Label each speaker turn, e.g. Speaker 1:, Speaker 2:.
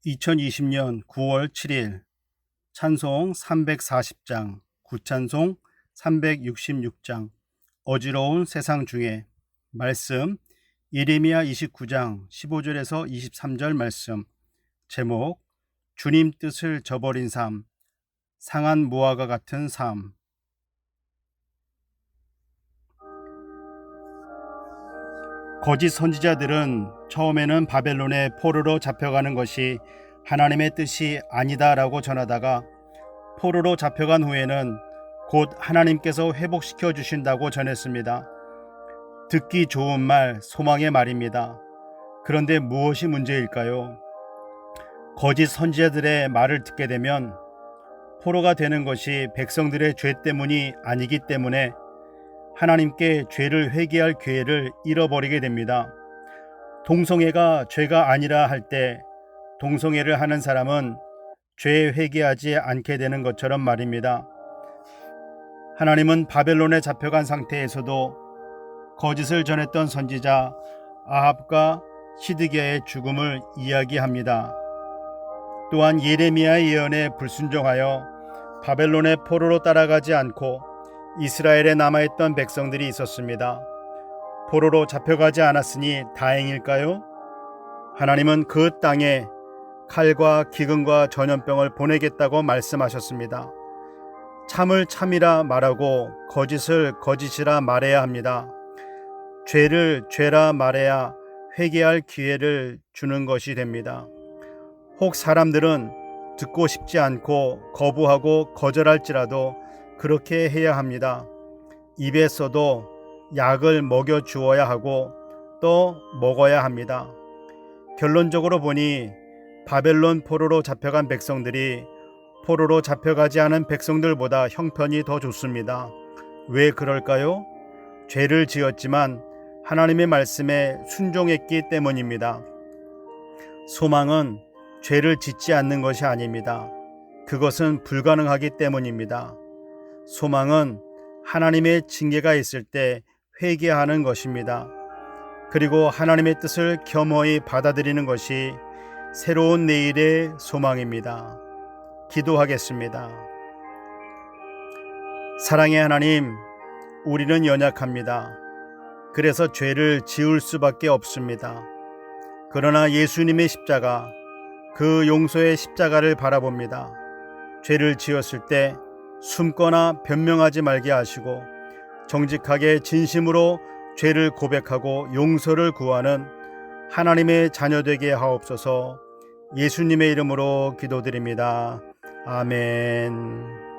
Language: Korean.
Speaker 1: 2020년 9월 7일 찬송 340장, 구찬송 366장, 어지러운 세상 중에 말씀 예레미야 29장 15절에서 23절 말씀. 제목 주님 뜻을 저버린 삶, 상한 무화과 같은 삶. 거짓 선지자들은 처음에는 바벨론의 포로로 잡혀가는 것이 하나님의 뜻이 아니다라고 전하다가 포로로 잡혀간 후에는 곧 하나님께서 회복시켜 주신다고 전했습니다. 듣기 좋은 말, 소망의 말입니다. 그런데 무엇이 문제일까요? 거짓 선지자들의 말을 듣게 되면 포로가 되는 것이 백성들의 죄 때문이 아니기 때문에 하나님께 죄를 회개할 기회를 잃어버리게 됩니다. 동성애가 죄가 아니라 할 때 동성애를 하는 사람은 죄에 회개하지 않게 되는 것처럼 말입니다. 하나님은 바벨론에 잡혀간 상태에서도 거짓을 전했던 선지자 아합과 시드기야의 죽음을 이야기합니다. 또한 예레미야의 예언에 불순종하여 바벨론의 포로로 따라가지 않고 이스라엘에 남아있던 백성들이 있었습니다. 포로로 잡혀가지 않았으니 다행일까요? 하나님은 그 땅에 칼과 기근과 전염병을 보내겠다고 말씀하셨습니다. 참을 참이라 말하고 거짓을 거짓이라 말해야 합니다. 죄를 죄라 말해야 회개할 기회를 주는 것이 됩니다. 혹 사람들은 듣고 싶지 않고 거부하고 거절할지라도 그렇게 해야 합니다. 입에서도 약을 먹여 주어야 하고 또 먹어야 합니다. 결론적으로 보니 바벨론 포로로 잡혀간 백성들이 포로로 잡혀가지 않은 백성들보다 형편이 더 좋습니다. 왜 그럴까요? 죄를 지었지만 하나님의 말씀에 순종했기 때문입니다. 소망은 죄를 짓지 않는 것이 아닙니다. 그것은 불가능하기 때문입니다. 소망은 하나님의 징계가 있을 때 회개하는 것입니다. 그리고 하나님의 뜻을 겸허히 받아들이는 것이 새로운 내일의 소망입니다. 기도하겠습니다. 사랑의 하나님, 우리는 연약합니다. 그래서 죄를 지을 수밖에 없습니다. 그러나 예수님의 십자가, 그 용서의 십자가를 바라봅니다. 죄를 지었을 때 숨거나 변명하지 말게 하시고 정직하게 진심으로 죄를 고백하고 용서를 구하는 하나님의 자녀 되게 하옵소서. 예수님의 이름으로 기도드립니다. 아멘.